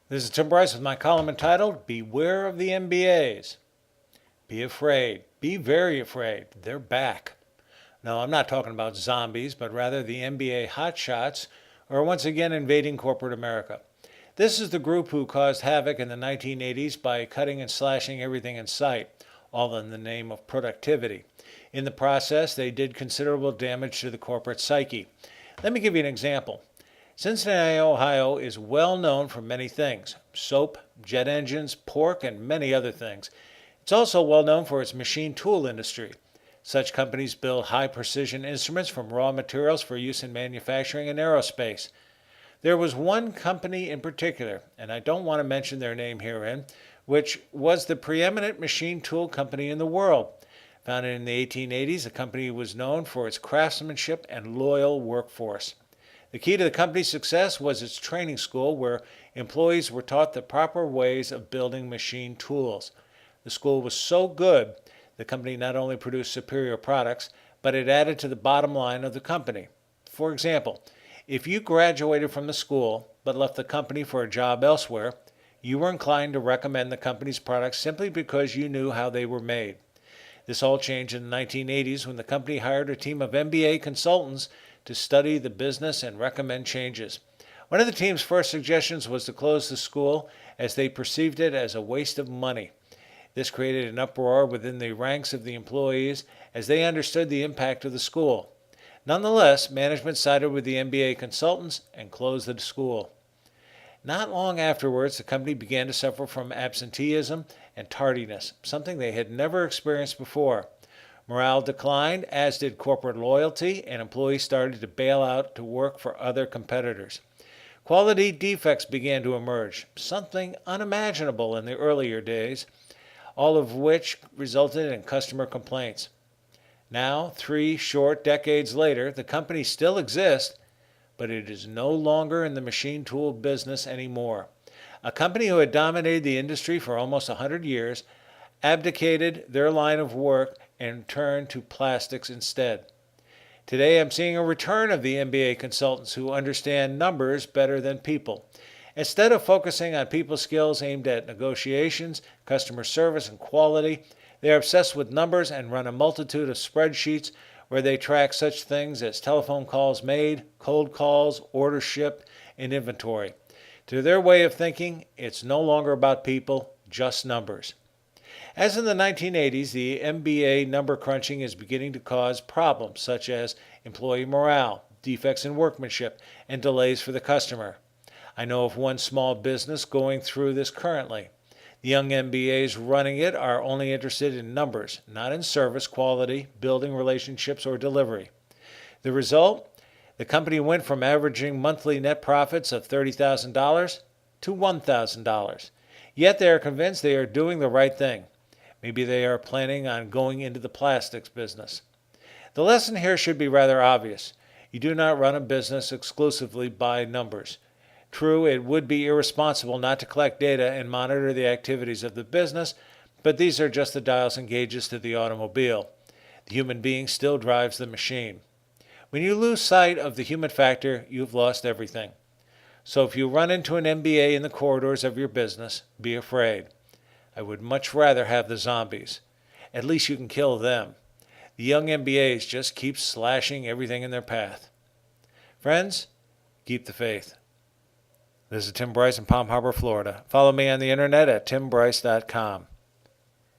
This is Tim Bryce with my column entitled, Beware of the MBAs. Be afraid. Be very afraid. They're back. No, I'm not talking about zombies, but rather the MBA hotshots are once again invading corporate America. This is the group who caused havoc in the 1980s by cutting and slashing everything in sight, all in the name of productivity. In the process, they did considerable damage to the corporate psyche. Let me give you an example. Cincinnati, Ohio is well known for many things: soap, jet engines, pork, and many other things. It's also well known for its machine tool industry. Such companies build high precision instruments from raw materials for use in manufacturing and aerospace. There was one company in particular, and I don't want to mention their name herein, which was the preeminent machine tool company in the world. Founded in the 1880s, the company was known for its craftsmanship and loyal workforce. The key to the company's success was its training school, where employees were taught the proper ways of building machine tools. The school was so good, the company not only produced superior products, but it added to the bottom line of the company. For example, if you graduated from the school but left the company for a job elsewhere, you were inclined to recommend the company's products simply because you knew how they were made. This all changed in the 1980s when the company hired a team of MBA consultants to study the business and recommend changes. One of the team's first suggestions was to close the school, as they perceived it as a waste of money. This created an uproar within the ranks of the employees as they understood the impact of the school. Nonetheless, management sided with the MBA consultants and closed the school. Not long afterwards, the company began to suffer from absenteeism and tardiness, something they had never experienced before. Morale declined, as did corporate loyalty, and employees started to bail out to work for other competitors. Quality defects began to emerge, something unimaginable in the earlier days, all of which resulted in customer complaints. Now, 3 short decades later, the company still exists, but it is no longer in the machine tool business anymore. A company who had dominated the industry for almost 100 years abdicated their line of work and turned to plastics instead. Today I'm seeing a return of the MBA consultants who understand numbers better than people. Instead of focusing on people skills aimed at negotiations, customer service, and quality, they are obsessed with numbers and run a multitude of spreadsheets where they track such things as telephone calls made, cold calls, orders shipped, and inventory. To their way of thinking, it's no longer about people, just numbers. As in the 1980s, the MBA number crunching is beginning to cause problems such as employee morale, defects in workmanship, and delays for the customer. I know of one small business going through this currently. The young MBAs running it are only interested in numbers, not in service, quality, building relationships, or delivery. The result? The company went from averaging monthly net profits of $30,000 to $1,000. Yet they are convinced they are doing the right thing. Maybe they are planning on going into the plastics business. The lesson here should be rather obvious. You do not run a business exclusively by numbers. True, it would be irresponsible not to collect data and monitor the activities of the business, but these are just the dials and gauges to the automobile. The human being still drives the machine. When you lose sight of the human factor, you've lost everything. So if you run into an MBA in the corridors of your business, be afraid. I would much rather have the zombies. At least you can kill them. The young MBAs just keep slashing everything in their path. Friends, keep the faith. This is Tim Bryce in Palm Harbor, Florida. Follow me on the internet at timbryce.com.